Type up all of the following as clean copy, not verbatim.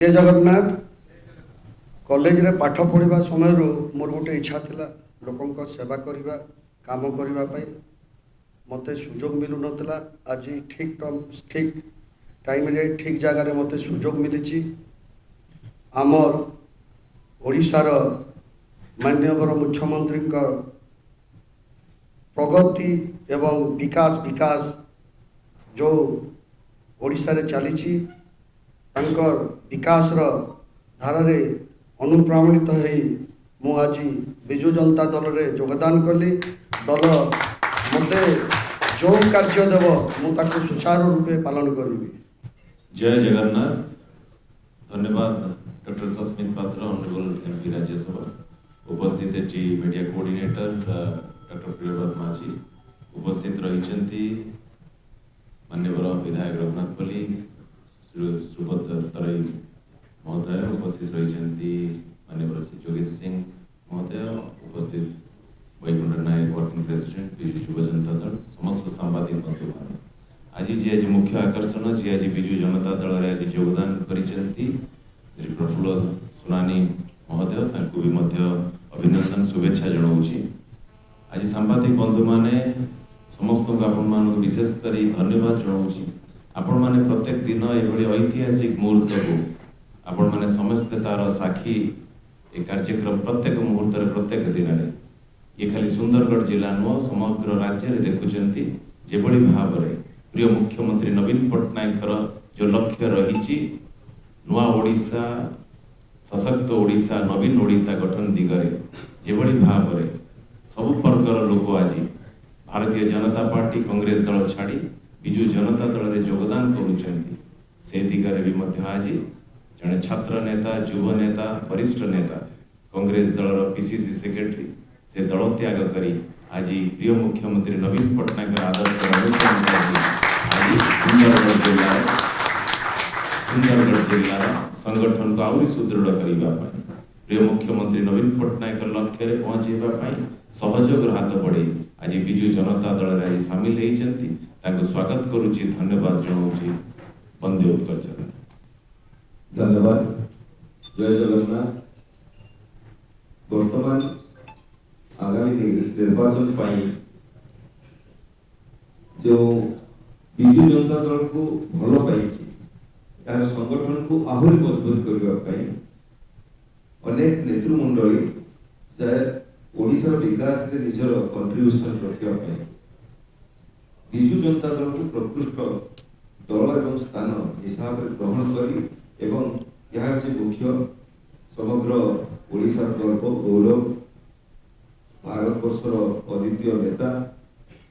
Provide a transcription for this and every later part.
जय जगन्नाथ। कॉलेज रे पाठ पढ़ा समय मोर गोटे इच्छा थिला लोकों सेवा करवा काम करने मत सुजोग मिलू नाला। आज ठीक टाइम रे ठीक जगह मत सुजोग मिली। आमर ओडिशार माननीय मुख्यमंत्री प्रगति एवं विकास विकास जो ओडिशा रे चली विकास धारा अनुप्राणित हो आज विजु जनता दल रे योगदान कली। दल मते जो कार्य देव मुझे सुचारू रूपे पालन करी। जय जगन्नाथ। धन्यवाद डॉक्टर सस्मित पात्र, ऑनरेबल एमपी राज्यसभा, उपस्थित मीडिया कोऑर्डिनेटर डॉक्टर प्रियव्रत माझी, उपस्थित रही माननीय विधायक रघुनाथ पल्ली, सुब्रत तराई महोदय, उपस्थित रही माननीय श्री योगेश सिंह महोदय, उपस्थित वैकुंठ नायक वर्किंग प्रेसिडेंट बिजु युव जनता दल, समस्त सांबादिक बंधु मान, आज जी मुख्य आकर्षण जी आज विजु जनता दल आज योगदान करिसेंती श्री प्रफुल्ल सुनानी महोदय, भी अभिनंदन शुभेच्छा जनाऊँगी। आज सांबादिक बंधु माने समस्त आपण विशेष कर धन्यवाद जनाऊँगी। आपण माने प्रत्येक दिन ये ऐतिहासिक मुहूर्त को आपण माने समस्ते तार साक्षी ए कार्यक्रम प्रत्येक मुहूर्त प्रत्येक दिन में ये खाली सुंदरगढ़ जिला नुह समग्र राज्य में देखुंती जो भाव में प्रिय मुख्यमंत्री नवीन पट्टनायक जो लक्ष्य रही नुआ ओडिशा, सशक्त ओडिशा, नवीन ओडिशा गठन दिगरे जो भाव में सबु वर्गर लोक आज भारतीय जनता पार्टी कांग्रेस दल छाड़ी विजु जनता दल में योगदान करुँच से दिगरे भी आज जड़े छात्र नेता, युव नेता, वरिष्ठ नेता, कांग्रेस दल पीसीसी सेक्रेटरी से दल त्याग करी आज प्रिय मुख्यमंत्री नवीन पट्टनायक आदर्श आज सुंदरगढ़ जिलार संगठन को आहरी सुदृढ़ करने प्रिय मुख्यमंत्री नवीन पट्टनायक लक्ष्य में पहुँचाई सहयोग हाथ बढ़े आज विजु जनता दल आज सामिल होती स्वागत करुच्ची। धन्यवाद जनाऊँगी। वंदे उत्कल। धन्यवाद। जय जगन्नाथ। वर्तमान आगामी निर्वाचन पाई जो विजु जनता दल को भल पाई यार संगठन को आहरी मजबूत करने अनेक नेतृमंडली ओडिशा विकास में निजर कंट्रीब्यूशन रखा विजु जनता दल को प्रकृष्ट दल एवं स्थान हिसाब से ग्रहण करी एवं यार जो मुख्य समग्र ओडिशा गर्व गौरव भारतवर्षर अद्वितीय नेता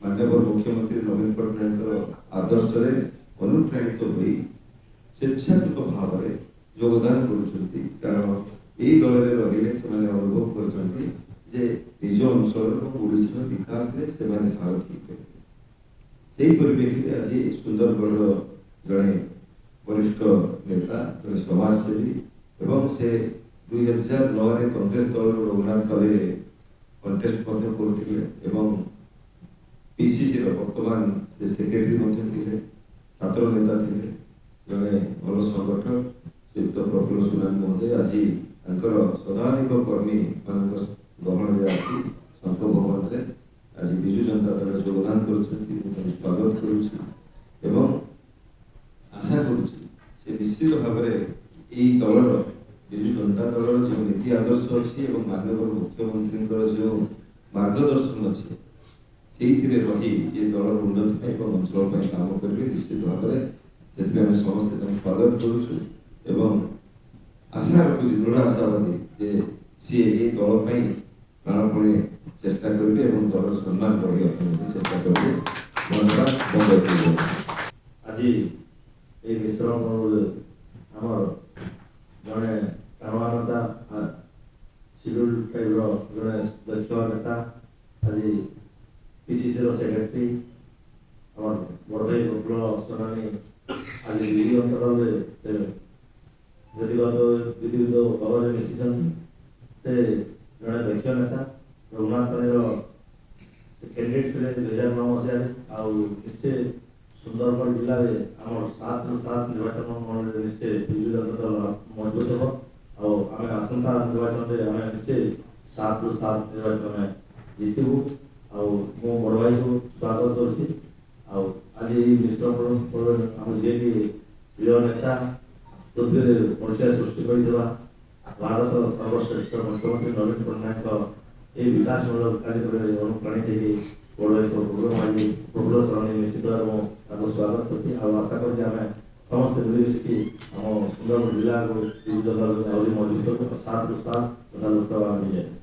माननीय मुख्यमंत्री नवीन पट्टनायक आदर्श रे अनुप्राणित हो स्वेच्छाकृत भाव में योगदान करुँच। कारण यही दल में रहिले से अनुभव कर निज अंचल ओडिशा विकास में से सारथी से परिप्रेक्षी आज सुंदरगढ़ जड़े वरिष्ठ नेता जड़े समाजसेवी एवं से 2009 कांग्रेस दल रघुनाथ पल्ली कंटेस्ट करते पीसीसी वर्तमान से सेक्रेटरी छात्र नेता थे जड़े भल संगठक श्रीयुक्त प्रफुल्ल सुनानी महोदय आज शताधिक कर्मी मान गहन में आसी संत भवन में आज विजु जनता दल योगदान कर स्वागत करुँच। आशा करुँच निश्चित भाव में दलर विजु जनता दलर जो नीति आदर्श अच्छी माननीय मुख्यमंत्री जो मार्गदर्शन अच्छे से रही ये दलर उन्नति अंचल काम करेंगे निश्चित भाव में समस्ते स्वागत करुँ। आशा रखुची दृढ़ आशावादी जे सी ये दल प्राणपणे चेष्टा करेंगे दल सम्मान बढ़ाई चेष्टा करेंगे। धन्यवाद। आज ये मिश्रण आमर जड़े प्राणवानता शिड्यूल टाइप जड़े दक्ष नेता आज पीसीसी सेक्रेटरी आम बड़ भाई प्रफुल्ल सुनानी आज विजु जनता दल विधिगत भाव में मिशन से जड़े दक्ष नेता रघुनाथ पल्ली कैंडिडेट थे 2009 मसीह निश्चय ସୁନ୍ଦରଗଡ଼ ଜିଲ୍ଲାରେ ଆମର 7ରୁ 7 ନିର୍ବାଚନ ମଣ୍ଡଳୀରେ ନିଶ୍ଚୟ ବିଜୁ ଜନତା ଦଳ ମଜବୁତ ହେବ ଆଉ ଆମେ ଆସନ୍ତା ନିର୍ବାଚନରେ ଆମେ ନିଶ୍ଚୟ 7ରୁ 7 ନିର୍ବାଚନ ଆମେ ଜିତିବୁ ଆଉ ମୁଁ ବଡ଼ ଭାଇକୁ ସ୍ୱାଗତ କରୁଛି ଆଉ ଆଜି ଏହି ମିଶ୍ର ଆମ ଯିଏକି ପ୍ରିୟ ନେତା ପୃଥିବୀରେ ପରିଚୟ ସୃଷ୍ଟି କରିଥିବା ଭାରତର ସର୍ବଶ୍ରେଷ୍ଠ ମୁଖ୍ୟମନ୍ତ୍ରୀ ନବୀନ ପଟ୍ଟନାୟକ ଏହି ବିକାଶମୂଳକ କାର୍ଯ୍ୟକ୍ରମରେ ଅନୁପ୍ରାଣିତ ହେଇକି ବଡ଼ ଏକ ପ୍ରୋଗ୍ରାମ ଆଜି ପ୍ରଫୁଲ୍ଲ ଶରଣୀ ନିଶ୍ଚିତ ମୁଁ ତାଙ୍କୁ ସ୍ୱାଗତ କରୁଛି ଆଉ ଆଶା କରୁଛି ଆମେ ସମସ୍ତେ ମିଳିମିଶିକି ଆମ ସୁନ୍ଦରଗଡ଼ ଜିଲ୍ଲାକୁ ବିଜୁ ଜନତା ଦଳକୁ ଆହୁରି ମଜବୁତ 7ରୁ 7 ତଥା ଲୋକସଭା ବିଜୟ।